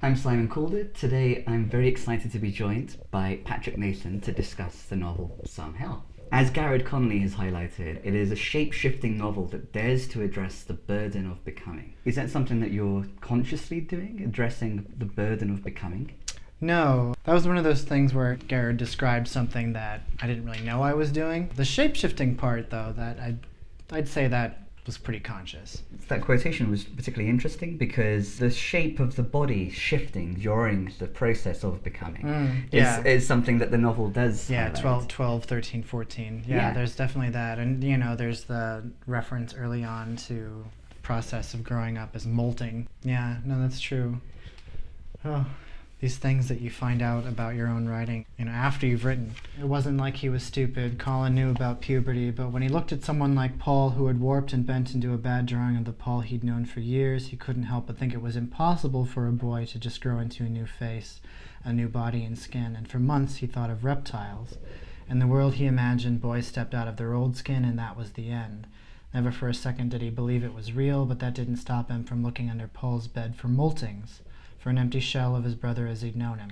I'm Simon Calder. Today I'm very excited to be joined by Patrick Nathan to discuss the novel Some Hell. As Garrett Connolly has highlighted, it is a shape-shifting novel that dares to address the burden of becoming. Is that something that you're consciously doing, addressing the burden of becoming? No, that was one of those things where Garrett described something that I didn't really know I was doing. The shape-shifting part, though, that I'd say that was pretty conscious. That quotation was particularly interesting because the shape of the body shifting during the process of becoming is something that the novel does highlight. 12, 13, 14. Yeah. There's definitely that. And, there's the reference early on to the process of growing up as molting. Yeah, no, that's true. Oh, these things that you find out about your own writing, after you've written. It wasn't like he was stupid. Colin knew about puberty, but when he looked at someone like Paul who had warped and bent into a bad drawing of the Paul he'd known for years, he couldn't help but think it was impossible for a boy to just grow into a new face, a new body and skin, and for months he thought of reptiles. In the world he imagined, boys stepped out of their old skin and that was the end. Never for a second did he believe it was real, but that didn't stop him from looking under Paul's bed for moltings, for an empty shell of his brother as he'd known him.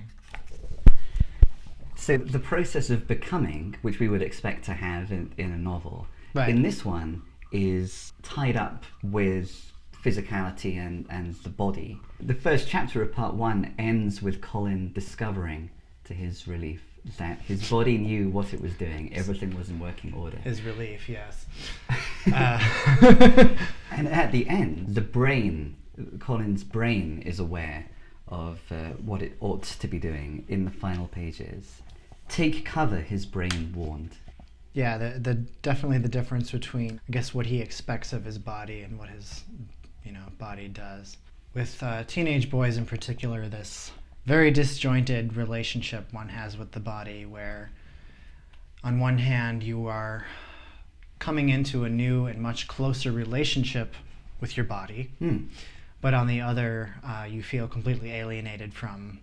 So the process of becoming, which we would expect to have in a novel, Right. in this one is tied up with physicality and the body. The first chapter of part one ends with Colin discovering, to his relief, that his body knew what it was doing. Everything was in working order. His relief, yes. And at the end, the brain, Colin's brain, is aware of what it ought to be doing in the final pages. Take cover, his brain warned. Yeah, the definitely the difference between, I guess, what he expects of his body and what his, body does. With teenage boys in particular, this very disjointed relationship one has with the body, where on one hand you are coming into a new and much closer relationship with your body, but on the other, you feel completely alienated from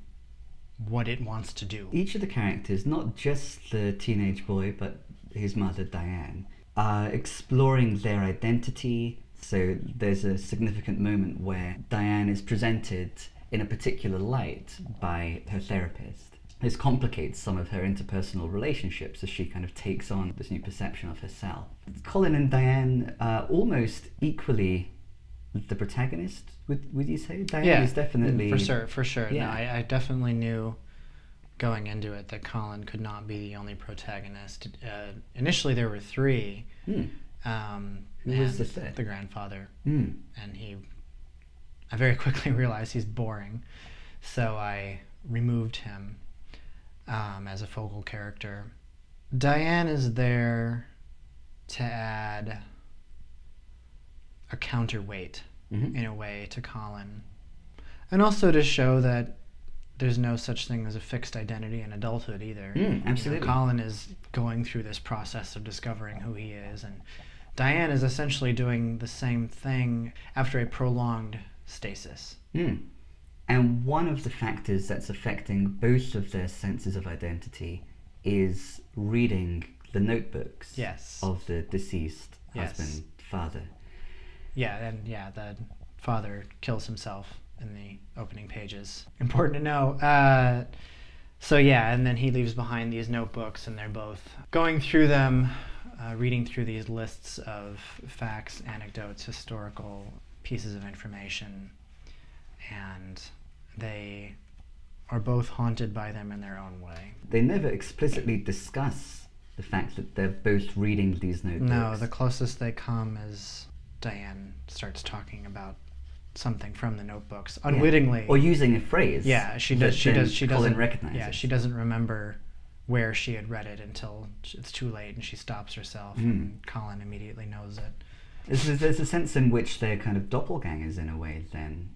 what it wants to do. Each of the characters, not just the teenage boy, but his mother, Diane, are exploring their identity. So there's a significant moment where Diane is presented in a particular light by her therapist. This complicates some of her interpersonal relationships as she kind of takes on this new perception of herself. Colin and Diane are almost equally the protagonist, would you say? Diane is definitely... For sure. Yeah. No, I definitely knew going into it that Colin could not be the only protagonist. Initially there were three. Who was the third? The grandfather. Mm. And I very quickly realized he's boring, so I removed him as a focal character. Diane is there to add a counterweight, in a way, to Colin, and also to show that there's no such thing as a fixed identity in adulthood either. Absolutely. Colin is going through this process of discovering who he is, and Diane is essentially doing the same thing after a prolonged stasis. And one of the factors that's affecting both of their senses of identity is reading the notebooks of the deceased husband, father. The father kills himself in the opening pages. Important to know. And then he leaves behind these notebooks, and they're both going through them, reading through these lists of facts, anecdotes, historical pieces of information, and they are both haunted by them in their own way. They never explicitly discuss the fact that they're both reading these notebooks. No, the closest they come is Diane starts talking about something from the notebooks unwittingly, or using a phrase. Yeah, she doesn't recognize. Yeah, she doesn't remember where she had read it until it's too late, and she stops herself, and Colin immediately knows it. There's a sense in which they're kind of doppelgangers in a way. Then,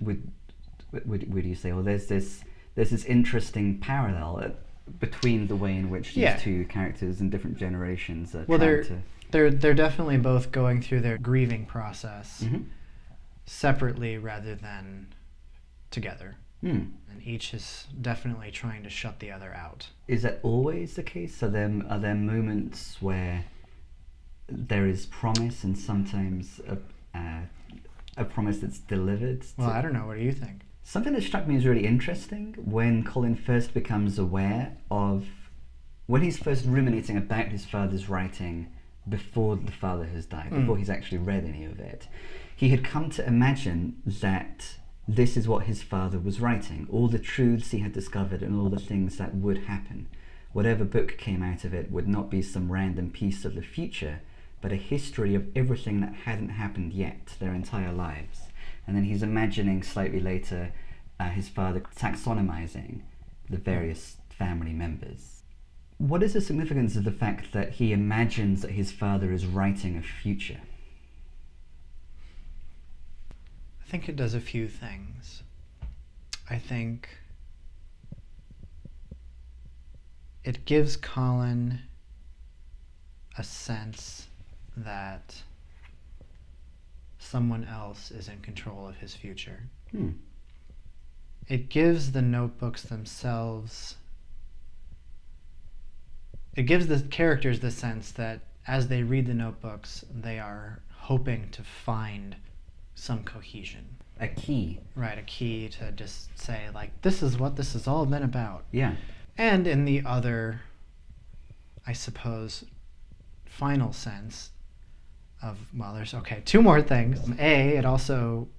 would you say? Or there's this interesting parallel between the way in which these two characters in different generations are trying to. They're definitely both going through their grieving process separately rather than together. And each is definitely trying to shut the other out. Is that always the case? Are there moments where there is promise and sometimes a promise that's delivered? Well, I don't know. What do you think? Something that struck me as really interesting when Colin first becomes aware of, when he's first ruminating about his father's writing before the father has died, before he's actually read any of it, he had come to imagine that this is what his father was writing, all the truths he had discovered and all the things that would happen. Whatever book came out of it would not be some random piece of the future, but a history of everything that hadn't happened yet, their entire lives. And then he's imagining slightly later his father taxonomizing the various family members. What is the significance of the fact that he imagines that his father is writing a future? I think it does a few things. I think it gives Colin a sense that someone else is in control of his future. It gives the notebooks themselves, it gives the characters the sense that as they read the notebooks, they are hoping to find some cohesion. A key. Right, a key to just say, like, this is what this has all been about. Yeah. And in the other, I suppose, final sense of, well, there's, two more things. A, it also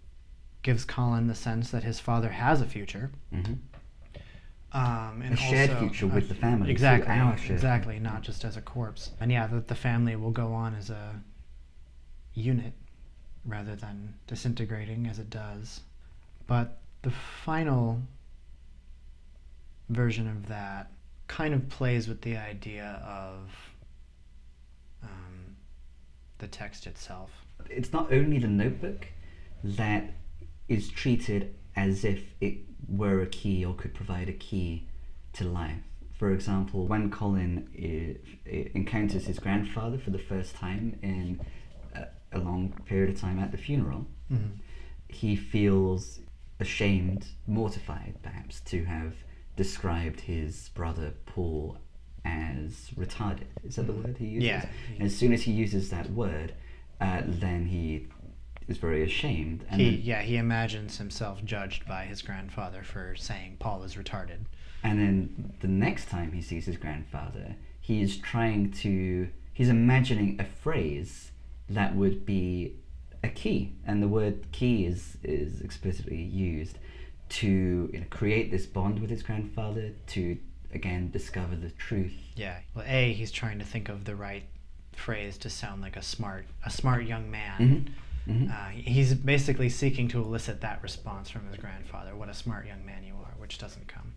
gives Colin the sense that his father has a future. Mm-hmm. And a shared also, future with the family. Exactly, our shared exactly, future. not just as a corpse. And yeah, that the family will go on as a unit rather than disintegrating as it does. But the final version of that kind of plays with the idea of the text itself. It's not only the notebook that is treated as if it were a key or could provide a key to life. For example, when Colin encounters his grandfather for the first time in a long period of time at the funeral, he feels ashamed, mortified perhaps, to have described his brother Paul as retarded. Is that the word he uses? Yeah. And as soon as he uses that word, then he is very ashamed. And he imagines himself judged by his grandfather for saying Paul is retarded. And then the next time he sees his grandfather, he's imagining a phrase that would be a key, and the word key is explicitly used to create this bond with his grandfather, to again discover the truth. Yeah. Well, he's trying to think of the right phrase to sound like a smart young man. He's basically seeking to elicit that response from his grandfather. What a smart young man you are, which doesn't come.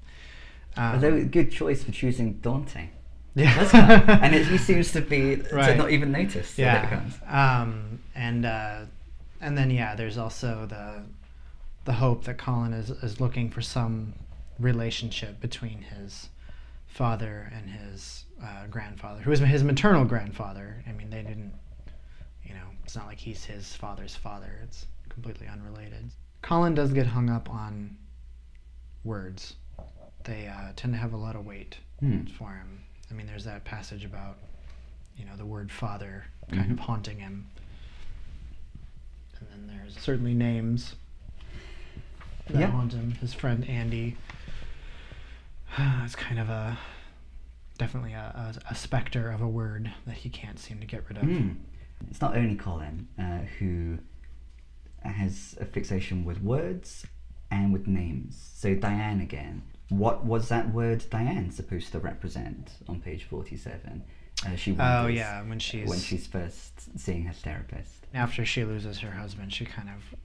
Although a good choice for choosing daunting. Yeah. That's fun. And he seems to be Right. to not even notice that it comes. And then there's also the hope that Colin is looking for some relationship between his father and his grandfather, who is his maternal grandfather. I mean, they didn't, it's not like he's his father's father. It's completely unrelated. Colin does get hung up on words. They tend to have a lot of weight for him. I mean, there's that passage about, the word father kind of haunting him. And then there's certainly names that haunt him. His friend Andy. It's kind of definitely a specter of a word that he can't seem to get rid of. It's not only Colin who has a fixation with words and with names. So Diane again. What was that word Diane supposed to represent on page 47? She wonders when she's first seeing her therapist. After she loses her husband, she kind of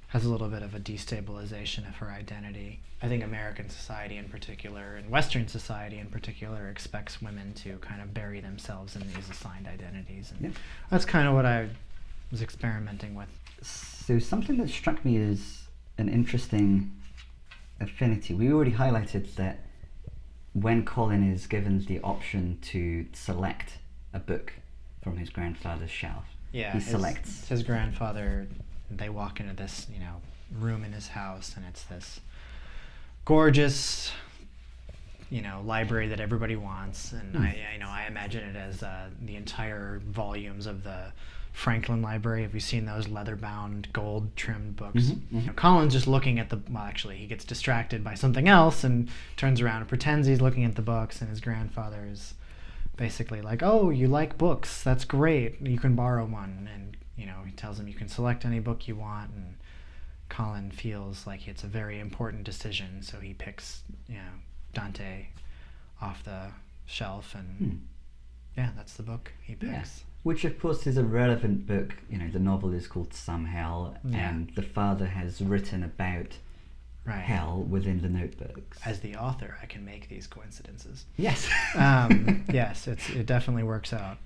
has a little bit of a destabilization of her identity. I think American society in particular, and Western society in particular, expects women to kind of bury themselves in these assigned identities. And that's kind of what I was experimenting with. So something that struck me as an interesting affinity, we already highlighted that when Colin is given the option to select a book from his grandfather's shelf, he selects his grandfather. They walk into this, room in his house, and it's this gorgeous, library that everybody wants. And I imagine it as the entire volumes of the Franklin Library. Have you seen those leather-bound, gold-trimmed books? Mm-hmm. You know, Colin's just looking at actually, he gets distracted by something else and turns around and pretends he's looking at the books, and his grandfather is basically like, oh, you like books, that's great, you can borrow one. And, you know, he tells him you can select any book you want, and Colin feels like it's a very important decision, so he picks, you know, Dante off the shelf, and yeah, that's the book he picks. Yeah. Which, of course, is a relevant book. You know, the novel is called Some Hell, and the father has written about hell within the notebooks. As the author, I can make these coincidences. Yes. Yes, it definitely works out.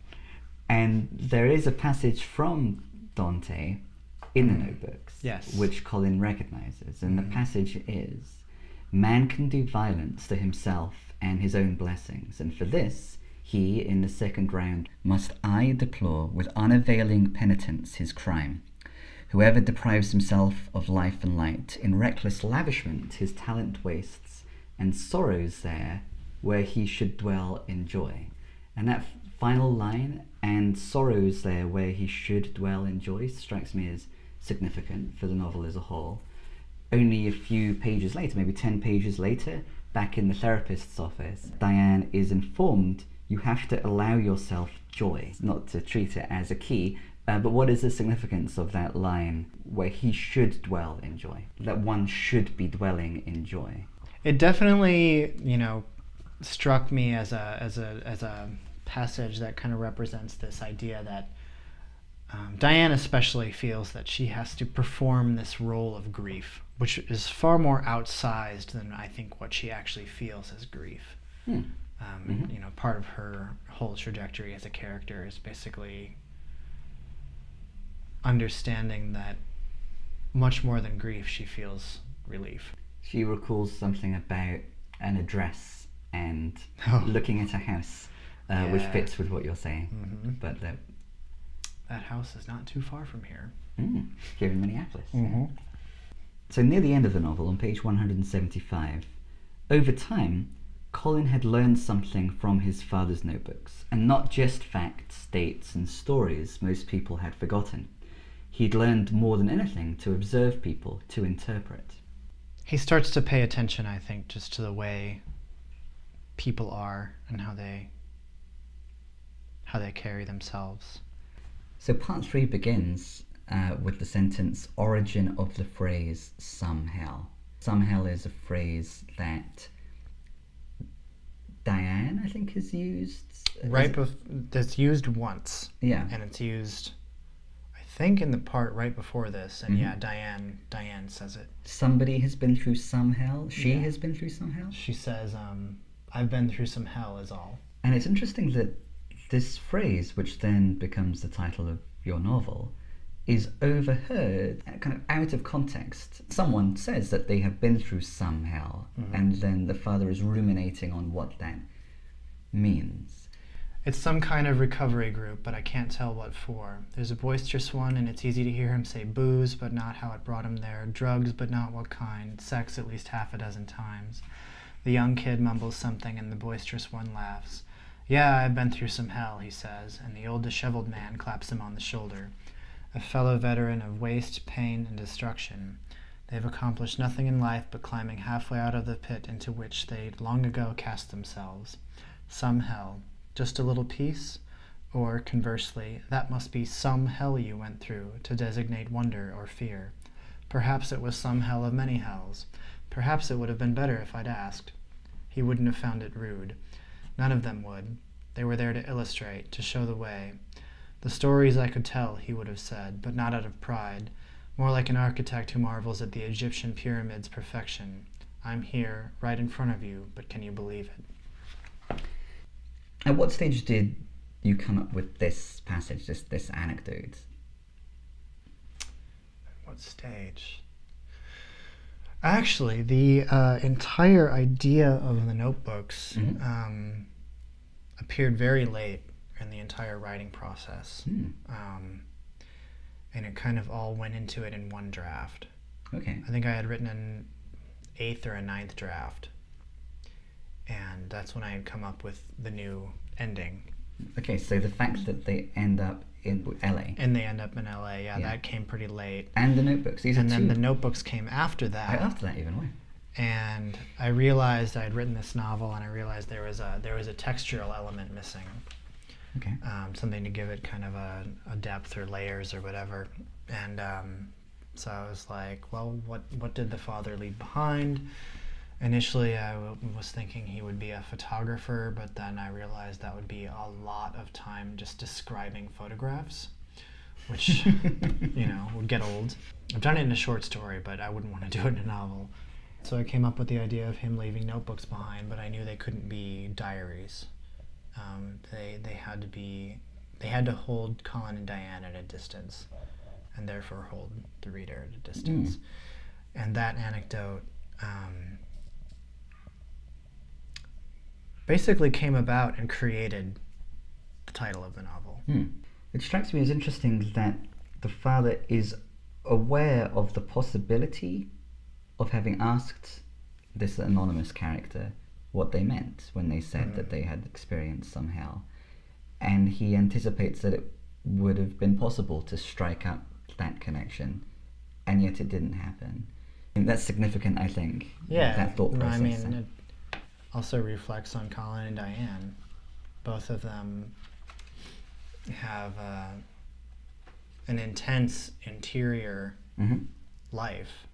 And there is a passage from Dante in the notebooks, which Colin recognizes. And the passage is, "Man can do violence to himself and his own blessings, and for this, he, in the second round, must I deplore with unavailing penitence his crime. Whoever deprives himself of life and light, in reckless lavishment his talent wastes, and sorrows there where he should dwell in joy." And that final line, "and sorrows there where he should dwell in joy," strikes me as significant for the novel as a whole. Only a few pages later, maybe 10 pages later, back in the therapist's office, Diane is informed you have to allow yourself joy, not to treat it as a key. But what is the significance of that line, where he should dwell in joy? That one should be dwelling in joy. It definitely, you know, struck me as a passage that kind of represents this idea that Diane especially feels that she has to perform this role of grief, which is far more outsized than I think what she actually feels as grief. You know, part of her whole trajectory as a character is basically understanding that much more than grief, she feels relief. She recalls something about an address and looking at a house, which fits with what you're saying. But that house is not too far from here. Here in Minneapolis. So near the end of the novel, on page 175, over time, Colin had learned something from his father's notebooks, and not just facts, dates, and stories most people had forgotten. He'd learned more than anything to observe people, to interpret. He starts to pay attention, I think, just to the way people are and how they carry themselves. So part 3 begins with the sentence, "Origin of the phrase some hell." Some hell is a phrase that Diane, I think, has used. That's used once. Yeah. And it's used, I think, in the part right before this. And Diane says it. Somebody has been through some hell. She has been through some hell. She says, "I've been through some hell," is all. And it's interesting that this phrase, which then becomes the title of your novel, is overheard kind of out of context. Someone says that they have been through some hell, and then the father is ruminating on what that means. It's some kind of recovery group, but I can't tell what for. There's a boisterous one, and it's easy to hear him say booze, but not how it brought him there, drugs, but not what kind, sex at least half a dozen times. The young kid mumbles something, and the boisterous one laughs. "Yeah, I've been through some hell," he says, and the old disheveled man claps him on the shoulder. A fellow veteran of waste, pain, and destruction. They've accomplished nothing in life but climbing halfway out of the pit into which they long ago cast themselves. Some hell. Just a little piece? Or, conversely, that must be some hell you went through, to designate wonder or fear. Perhaps it was some hell of many hells. Perhaps it would have been better if I'd asked. He wouldn't have found it rude. None of them would. They were there to illustrate, to show the way. The stories I could tell, he would have said, but not out of pride, more like an architect who marvels at the Egyptian pyramid's perfection. I'm here, right in front of you, but can you believe it? At what stage did you come up with this passage, this anecdote? What stage? Actually, the entire idea of the notebooks appeared very late in the entire writing process. And it kind of all went into it in one draft. Okay. I think I had written an 8th or a 9th draft. And that's when I had come up with the new ending. Okay, so the fact that they end up in LA. And they end up in LA. Yeah, Yeah. that came pretty late. And the Notebooks. These And are then two. the Notebooks came after that. After that, even way. And I realized I had written this novel, and I realized there was a textural element missing. Okay. Something to give it kind of a depth or layers or whatever. And so I was like, well, what did the father leave behind? Initially, I was thinking he would be a photographer, but then I realized that would be a lot of time just describing photographs, which, would get old. I've done it in a short story, but I wouldn't want to do it in a novel. So I came up with the idea of him leaving notebooks behind, but I knew they couldn't be diaries. They had to hold Colin and Diane at a distance, and therefore hold the reader at a distance. And that anecdote basically came about and created the title of the novel. It strikes me as interesting that the father is aware of the possibility of having asked this anonymous character what they meant when they said that they had experienced some hell, and he anticipates that it would have been possible to strike up that connection, and yet it didn't happen. And that's significant, I think. Yeah, that thought process. I mean, it also reflects on Colin and Diane. Both of them have an intense interior life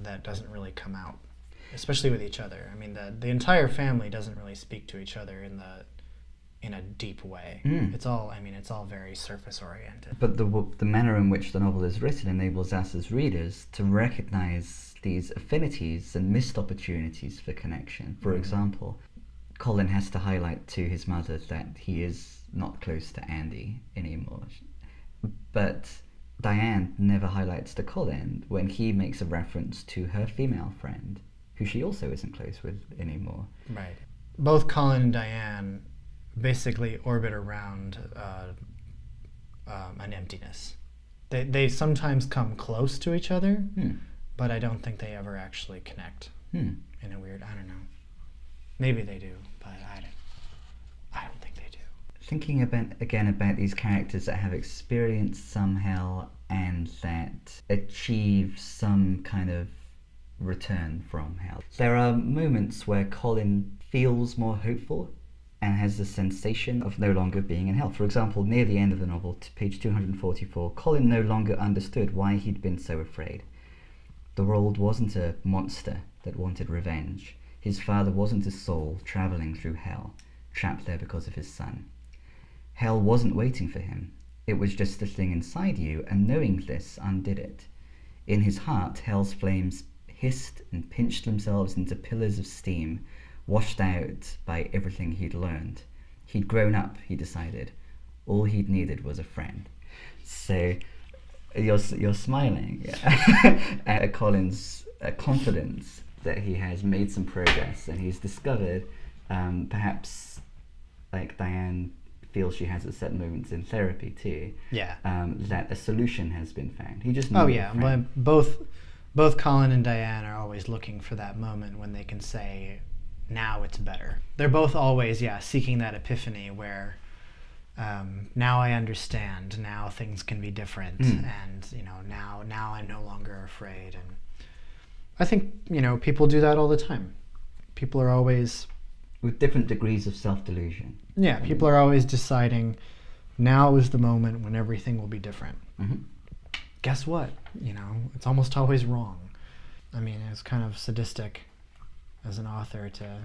that doesn't really come out, especially with each other. I mean, the entire family doesn't really speak to each other in a deep way. It's all very surface oriented. But the manner in which the novel is written enables us as readers to recognize these affinities and missed opportunities for connection. For example, Colin has to highlight to his mother that he is not close to Andy anymore. But Diane never highlights to Colin when he makes a reference to her female friend, who she also isn't close with anymore. Right. Both Colin and Diane basically orbit around an emptiness. They sometimes come close to each other, but I don't think they ever actually connect in a weird, I don't know. Maybe they do, but I don't think they do. Thinking about these characters that have experienced some hell and that achieve some kind of return from hell. There are moments where Colin feels more hopeful and has the sensation of no longer being in hell. For example, near the end of the novel, to page 244, Colin no longer understood why he'd been so afraid. The world wasn't a monster that wanted revenge. His father wasn't a soul travelling through hell, trapped there because of his son. Hell wasn't waiting for him. It was just the thing inside you, and knowing this undid it. In his heart, hell's flames hissed and pinched themselves into pillars of steam, washed out by everything he'd learned. He'd grown up, he decided. All he'd needed was a friend. So you're smiling at Colin's confidence that he has made some progress and he's discovered, perhaps like Diane feels she has at certain moments in therapy too. Yeah. That a solution has been found. He just but both Colin and Diane are always looking for that moment when they can say, now it's better. They're both always, seeking that epiphany where now I understand, now things can be different, and now I'm no longer afraid. And I think people do that all the time. People are always with different degrees of self-delusion. Yeah, people are always deciding now is the moment when everything will be different. Guess what? It's almost always wrong. I mean, it's kind of sadistic as an author to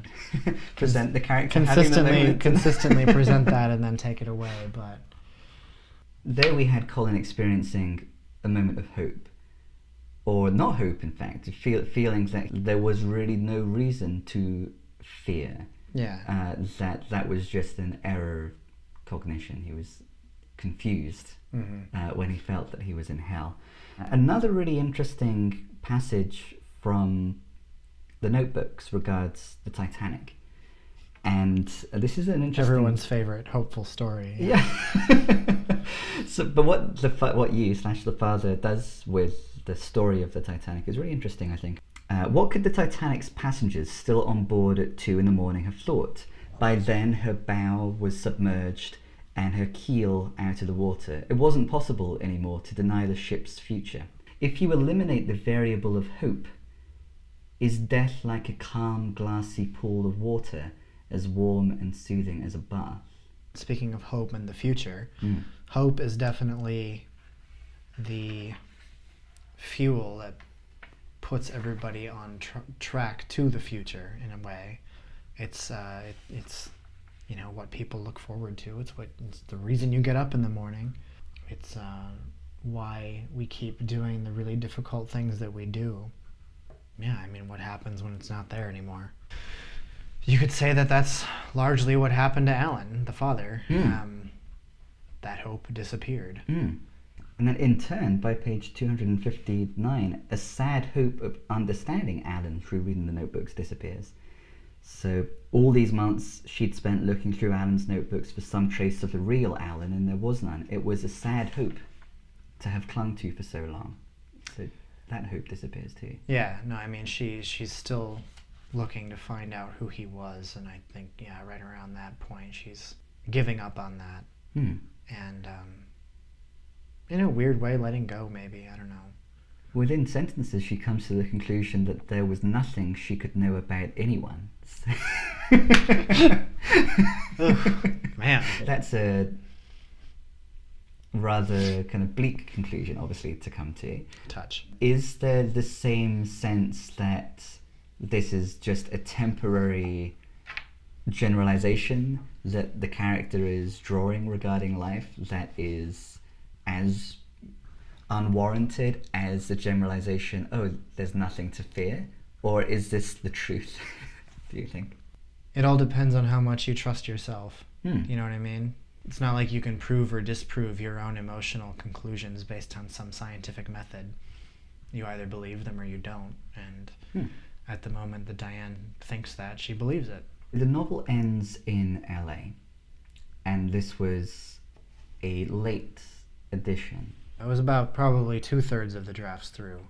present the character consistently present that and then take it away. But there we had Colin experiencing a moment of hope, or not hope, in fact, feeling that there was really no reason to fear. Yeah. That was just an error of cognition. He was confused when he felt that he was in hell. Another really interesting passage from the Notebooks regards the Titanic, and this is an interesting, everyone's favorite hopeful story. Yeah. But what the father does with the story of the Titanic is really interesting, I think. What could the Titanic's passengers still on board at 2 a.m. have thought? By then her bow was submerged and her keel out of the water. It wasn't possible anymore to deny the ship's future. If you eliminate the variable of hope, is death like a calm, glassy pool of water, as warm and soothing as a bath? Speaking of hope and the future, hope is definitely the fuel that puts everybody on track to the future in a way. It's what people look forward to. It's the reason you get up in the morning. It's why we keep doing the really difficult things that we do. Yeah, I mean, what happens when it's not there anymore? You could say that that's largely what happened to Alan, the father. That hope disappeared. And then in turn, by page 259, a sad hope of understanding Alan through reading the notebooks disappears. So all these months she'd spent looking through Alan's notebooks for some trace of the real Alan, and there was none. It was a sad hope to have clung to for so long. So that hope disappears too. Yeah, no, I mean, she's still looking to find out who he was, and I think, yeah, right around that point, she's giving up on that. And in a weird way, letting go, maybe, I don't know. Within sentences, she comes to the conclusion that there was nothing she could know about anyone. Man. That's a rather kind of bleak conclusion, obviously, to come to. Touch. Is there the same sense that this is just a temporary generalization that the character is drawing regarding life that is as unwarranted as the generalization, oh, there's nothing to fear? Or is this the truth, do you think? It all depends on how much you trust yourself. Hmm. You know what I mean? It's not like you can prove or disprove your own emotional conclusions based on some scientific method. You either believe them or you don't. And at the moment that Diane thinks that, she believes it. The novel ends in LA, and this was a late edition. I was about probably 2/3 of the drafts through.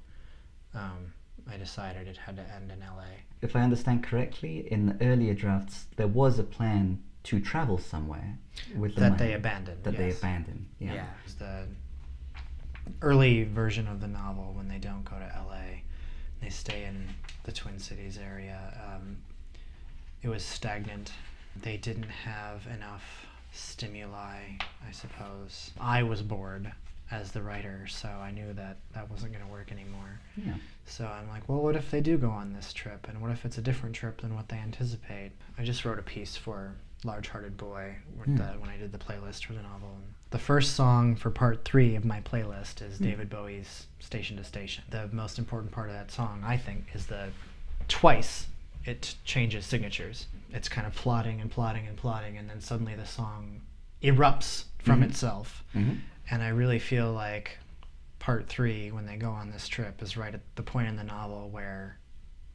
I decided it had to end in LA. If I understand correctly, in the earlier drafts, there was a plan to travel somewhere with the That money they abandoned. That they yes. abandoned, yeah. Yeah, it was the early version of the novel when they don't go to LA. They stay in the Twin Cities area. It was stagnant. They didn't have enough stimuli, I suppose. I was bored as the writer, so I knew that that wasn't going to work anymore. Yeah. So I'm like, well, what if they do go on this trip? And what if it's a different trip than what they anticipate? I just wrote a piece for Large Hearted Boy when I did the playlist for the novel. And the first song for part 3 of my playlist is David Bowie's Station to Station. The most important part of that song, I think, is the twice it changes signatures. It's kind of plotting and plotting and plotting, and then suddenly the song erupts from itself. And I really feel like part 3, when they go on this trip, is right at the point in the novel where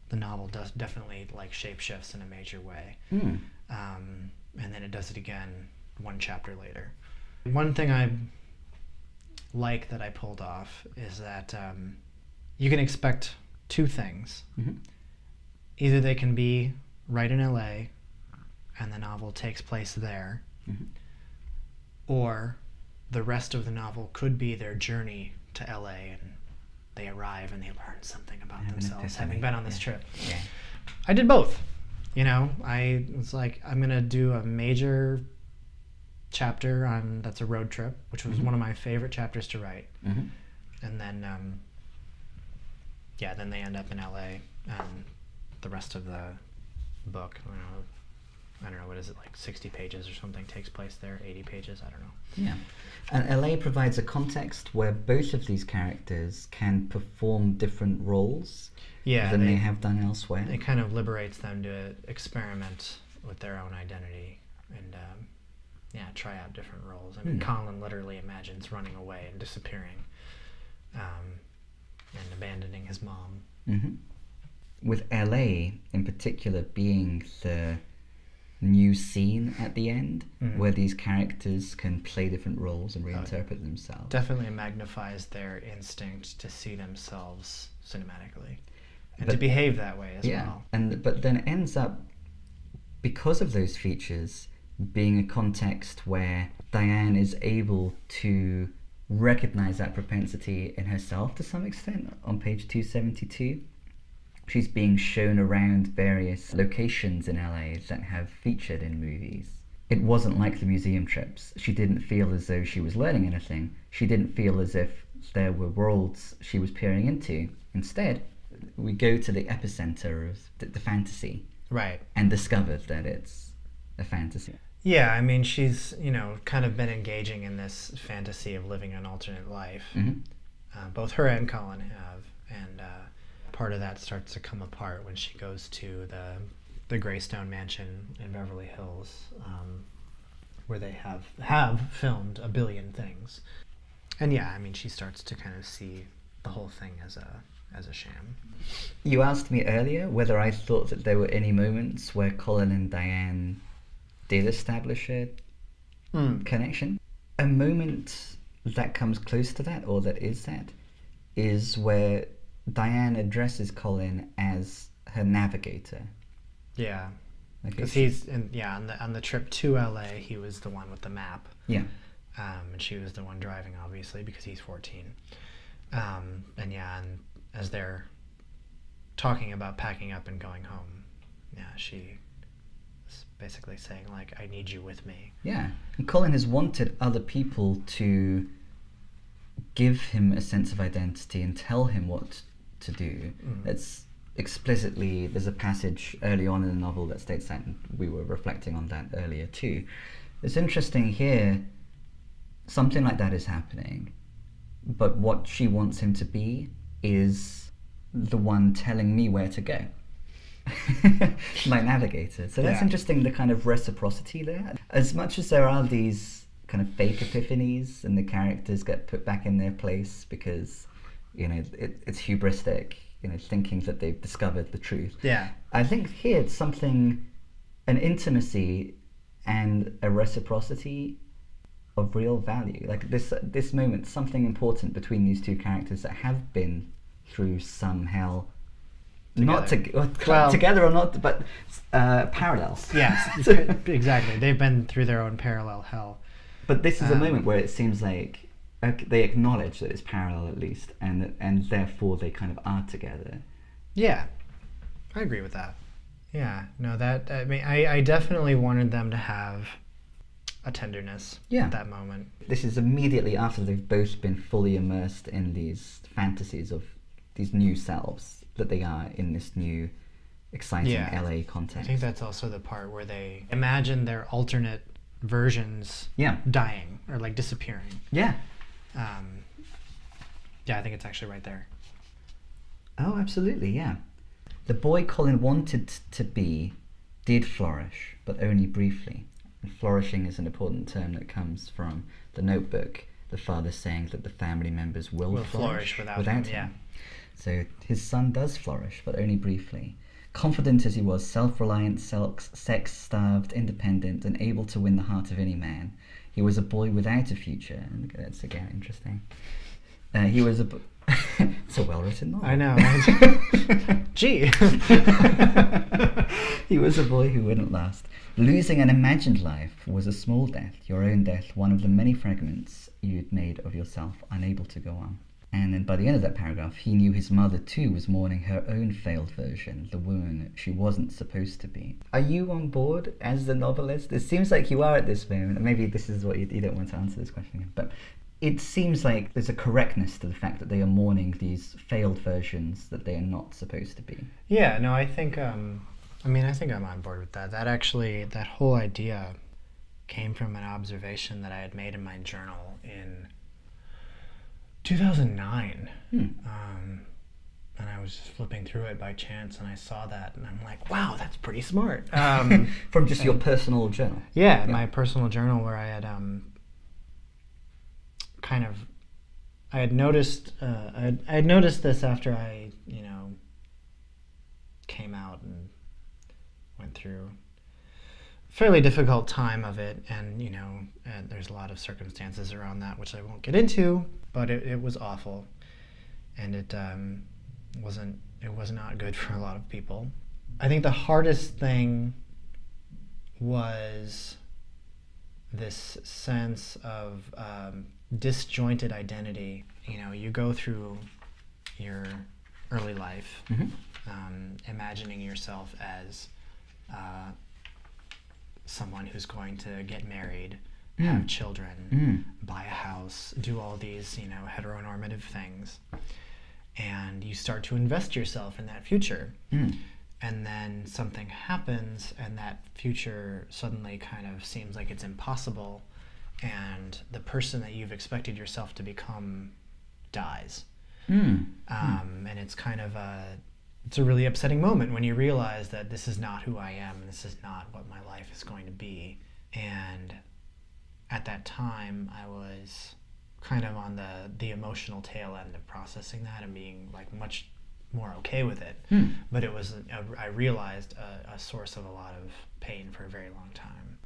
the novel does definitely like shapeshifts in a major way. And then it does it again 1 chapter later. One thing I like that I pulled off is that you can expect 2 things. Either they can be right in LA and the novel takes place there, or the rest of the novel could be their journey to LA and they arrive and they learn something about themselves having been on this trip. Yeah. I did both. You know, I was like, I'm going to do a major chapter on that's a road trip, which was one of my favorite chapters to write. And then, then they end up in LA, and the rest of the book, I don't know, what is it, like 60 pages or something takes place there, 80 pages, I don't know. Yeah. And LA provides a context where both of these characters can perform different roles than they have done elsewhere. It kind of liberates them to experiment with their own identity and try out different roles. I mean, Colin literally imagines running away and disappearing and abandoning his mom. With LA in particular being the new scene at the end, where these characters can play different roles and reinterpret themselves. Definitely magnifies their instinct to see themselves cinematically and to behave that way as well. But then ends up, because of those features, being a context where Diane is able to recognize that propensity in herself to some extent. On page 272, she's being shown around various locations in LA that have featured in movies. It wasn't like the museum trips. She didn't feel as though she was learning anything. She didn't feel as if there were worlds she was peering into. Instead, we go to the epicenter of the fantasy. Right. And discover that it's a fantasy. Yeah, I mean, she's, kind of been engaging in this fantasy of living an alternate life. Mm-hmm. Both her and Colin have. And part of that starts to come apart when she goes to the Greystone Mansion in Beverly Hills, where they have filmed a billion things. And yeah, I mean, she starts to kind of see the whole thing as a sham. You asked me earlier whether I thought that there were any moments where Colin and Diane did establish a connection. A moment that comes close to that, or that is where Diane addresses Colin as her navigator. Yeah, because Okay. he's on the trip to LA, he was the one with the map. Yeah. And she was the one driving, obviously, because he's 14. And as they're talking about packing up and going home, she is basically saying, like, I need you with me. Yeah. And Colin has wanted other people to give him a sense of identity and tell him what to do. It's explicitly, there's a passage early on in the novel that states that, and we were reflecting on that earlier too. It's interesting here, something like that is happening, but what she wants him to be is the one telling me where to go. My navigator. So that's interesting, the kind of reciprocity there. As much as there are these kind of fake epiphanies and the characters get put back in their place because, it's hubristic, thinking that they've discovered the truth. Yeah. I think here it's something, an intimacy and a reciprocity of real value. Like this moment, something important between these two characters that have been through some hell. Together. Together or not, but parallels. Yes, exactly. They've been through their own parallel hell. But this is a moment where it seems like they acknowledge that it's parallel at least, and therefore they kind of are together. Yeah, I agree with that. Yeah, no, I definitely wanted them to have a tenderness at that moment. This is immediately after they've both been fully immersed in these fantasies of these new selves that they are in this new exciting LA context. I think that's also the part where they imagine their alternate versions dying or like disappearing. Yeah. I think it's actually right there. Oh, absolutely, yeah. The boy Colin wanted to be did flourish, but only briefly. And flourishing is an important term that comes from the Notebook, the father saying that the family members will flourish without him. Yeah. So his son does flourish, but only briefly. Confident as he was, self-reliant, sex-starved, independent, and able to win the heart of any man, he was a boy without a future. And that's, again, interesting. He was a... It's a well-written novel. I know. Gee. He was a boy who wouldn't last. Losing an imagined life was a small death, your own death, one of the many fragments you'd made of yourself, unable to go on. And then by the end of that paragraph, he knew his mother too was mourning her own failed version, the woman she wasn't supposed to be. Are you on board as the novelist? It seems like you are at this moment. Maybe this is what you don't want to answer this question again, but it seems like there's a correctness to the fact that they are mourning these failed versions that they are not supposed to be. Yeah, no, I think I'm on board with that. That whole idea came from an observation that I had made in my journal in 2009. And I was just flipping through it by chance and I saw that and I'm like, wow, that's pretty smart. From just your personal journal? Yeah, my personal journal where I had I had noticed this after I, came out and went through a fairly difficult time of it, and and there's a lot of circumstances around that which I won't get into, but it was awful, and it was not good for a lot of people. I think the hardest thing was this sense of disjointed identity. You know, you go through your early life, imagining yourself as someone who's going to get married, have children, buy a house, do all these, you know, heteronormative things. And you start to invest yourself in that future. And then something happens, and that future suddenly kind of seems like it's impossible, and the person that you've expected yourself to become dies. And it's kind of it's a really upsetting moment when you realize that this is not who I am, and this is not what my life is going to be. And at that time, I was kind of on the emotional tail end of processing that and being like much more okay with it. But it was, I realized, a source of a lot of pain for a very long time.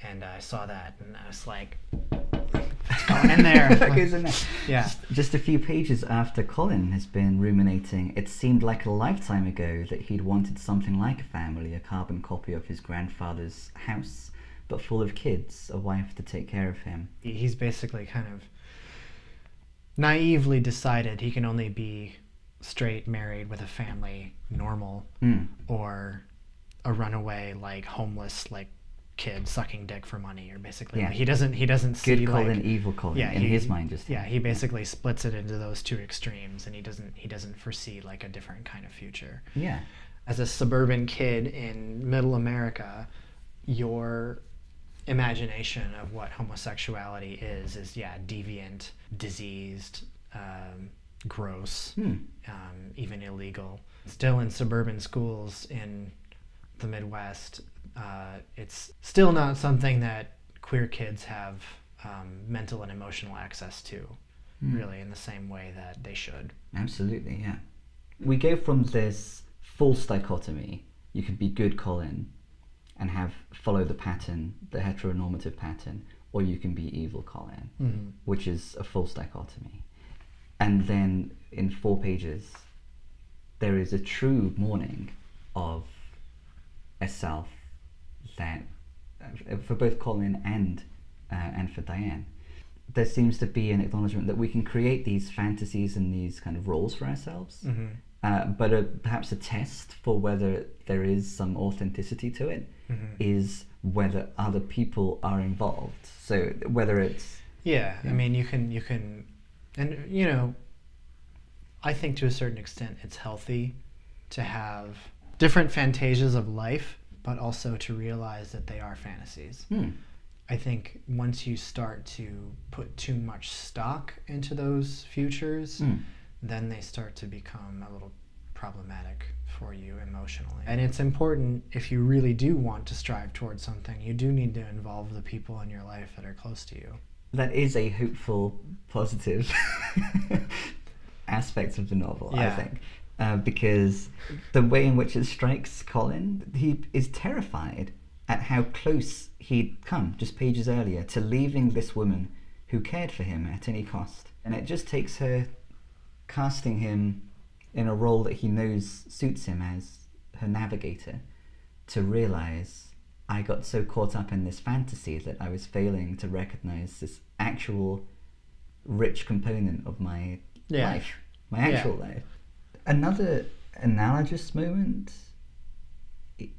And I saw that, and I was like, it's going in there. That goes in there. Yeah. Just a few pages after Colin has been ruminating, it seemed like a lifetime ago that he'd wanted something like a family, a carbon copy of his grandfather's house, but full of kids, a wife to take care of him. He's basically kind of naively decided he can only be straight, married, with a family, normal, or a runaway, like homeless, like kid sucking dick for money, or basically like, he doesn't see good Colin, like evil Colin, in his mind. Just he basically splits it into those two extremes, and he doesn't foresee like a different kind of future. Yeah. As a suburban kid in middle America, your imagination of what homosexuality is deviant, diseased, gross, even illegal. Still in suburban schools in the Midwest, it's still not something that queer kids have mental and emotional access to, really, in the same way that they should. Absolutely, yeah. We go from this false dichotomy, you can be good Colin and follow the pattern, the heteronormative pattern, or you can be evil Colin, which is a false dichotomy. And then in 4 pages, there is a true mourning of a self that, for both Colin and for Diane, there seems to be an acknowledgement that we can create these fantasies and these kind of roles for ourselves, but perhaps a test for whether there is some authenticity to it is whether other people are involved. So whether it's... Yeah, I mean, you can, and you know, I think to a certain extent it's healthy to have different fantasias of life, but also to realize that they are fantasies. I think once you start to put too much stock into those futures, then they start to become a little problematic for you emotionally. And it's important, if you really do want to strive towards something, you do need to involve the people in your life that are close to you. That is a hopeful, positive aspect of the novel, I think. Because the way in which it strikes Colin, he is terrified at how close he'd come just pages earlier to leaving this woman who cared for him at any cost. And it just takes her casting him in a role that he knows suits him as her navigator to realize, I got so caught up in this fantasy that I was failing to recognize this actual rich component of my life, my actual life. Another analogous moment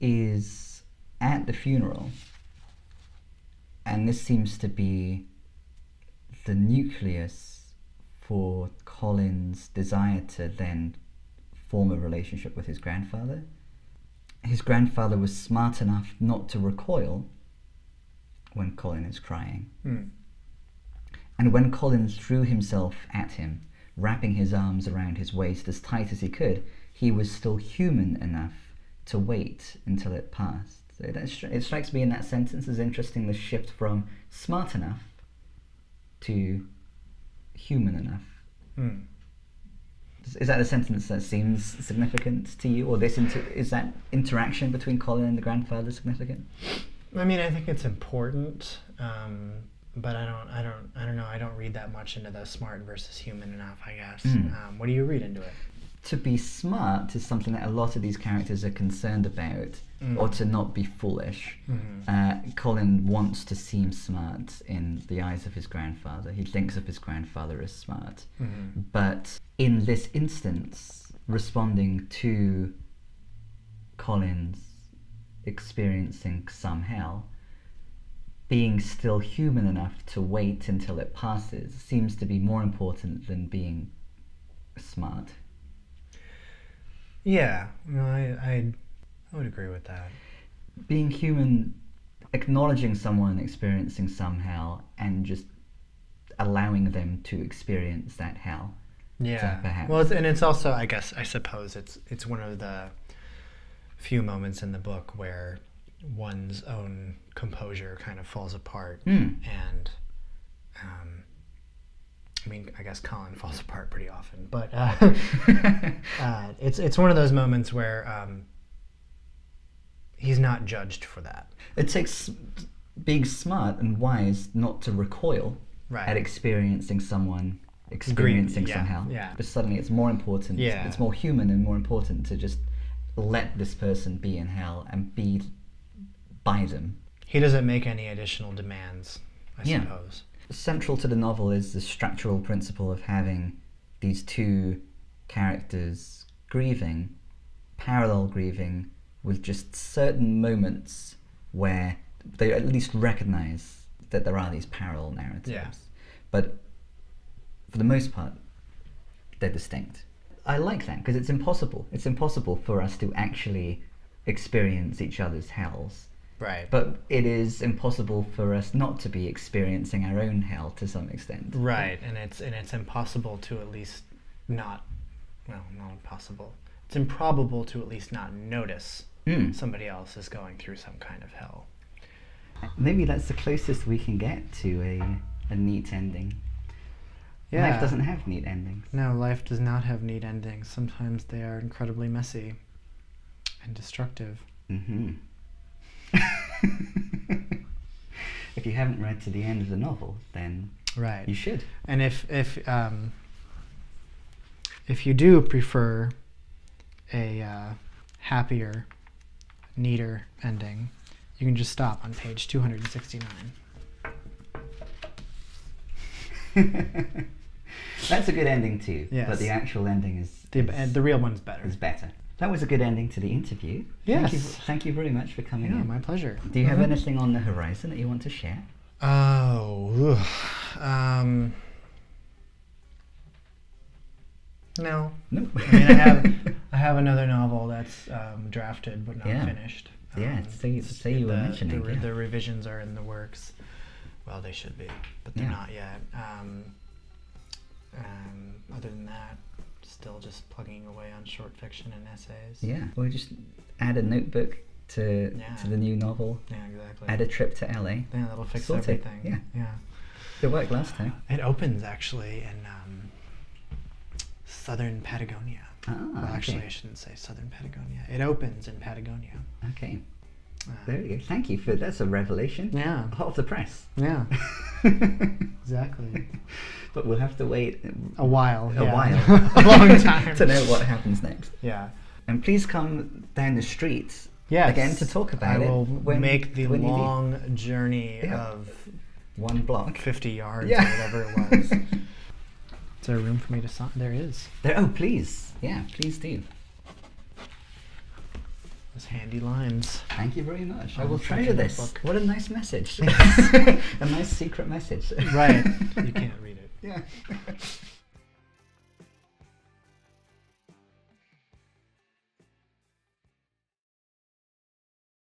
is at the funeral, and this seems to be the nucleus for Colin's desire to then form a relationship with his grandfather. His grandfather was smart enough not to recoil when Colin is crying. And when Colin threw himself at him, wrapping his arms around his waist as tight as he could, he was still human enough to wait until it passed. So it strikes me in that sentence as interesting, the shift from smart enough to human enough. Is that a sentence that seems significant to you, or is that interaction between Colin and the grandfather significant? I mean, I think it's important, but I don't know. I don't read that much into the smart versus human enough, I guess. What do you read into it? to be smart is something that a lot of these characters are concerned about, or to not be foolish. Colin wants to seem smart in the eyes of his grandfather. He thinks of his grandfather as smart. But in this instance, responding to Colin's experiencing some hell, being still human enough to wait until it passes seems to be more important than being smart. Yeah, no, I would agree with that. Being human, acknowledging someone experiencing some hell and just allowing them to experience that hell. Yeah. Perhaps. Well, it's also, I suppose it's one of the few moments in the book where one's own composure kind of falls apart, and I mean, I guess Colin falls apart pretty often, but it's one of those moments where he's not judged for that. It takes being smart and wise not to recoil at experiencing someone experiencing some hell. Yeah. But suddenly it's more important, it's more human and more important to just let this person be in hell and be by them. He doesn't make any additional demands, I suppose. Central to the novel is the structural principle of having these two characters grieving, parallel grieving, with just certain moments where they at least recognize that there are these parallel narratives. Yeah. But for the most part, they're distinct. I like that because it's impossible. It's impossible for us to actually experience each other's hells. Right. But it is impossible for us not to be experiencing our own hell to some extent. Right, and it's impossible to at least not impossible. It's improbable to at least not notice somebody else is going through some kind of hell. Maybe that's the closest we can get to a neat ending. Yeah. Life doesn't have neat endings. No, life does not have neat endings. Sometimes they are incredibly messy and destructive. If you haven't read to the end of the novel, then you should. And if you do prefer a happier, neater ending, you can just stop on page 269. That's a good ending too. Yes. But the actual ending is the real one's better. Is better. That was a good ending to the interview. Yes. Thank you very much for coming in. My pleasure. Do you have anything on the horizon that you want to share? No. Nope. I mean, I have another novel that's drafted but not finished. Say you were mentioning. The revisions are in the works. Well, they should be, but they're not yet. Other than that, still just plugging away on short fiction and essays. Yeah, we'll just add a notebook to the new novel. Yeah, exactly. Add a trip to LA. Yeah, that'll fix Sorted. everything. Yeah. It worked last time. It opens actually in southern Patagonia. Actually, I shouldn't say southern Patagonia. It opens in Patagonia. Okay. There you go. Thank you for that's a revelation. Yeah. Hot off the press. Yeah. Exactly. But we'll have to wait a while. A long time to know what happens next. Yeah. And please come down the street Yes. again to talk about it. I will make the long journey of 1 block, 50 yards, or whatever it was. Is there room for me to sign? There is. Oh, please. Yeah, please do. Those handy lines. Thank you very much. I will treasure this. Book. What a nice message. A nice secret message. Right. You can't read it. Yeah.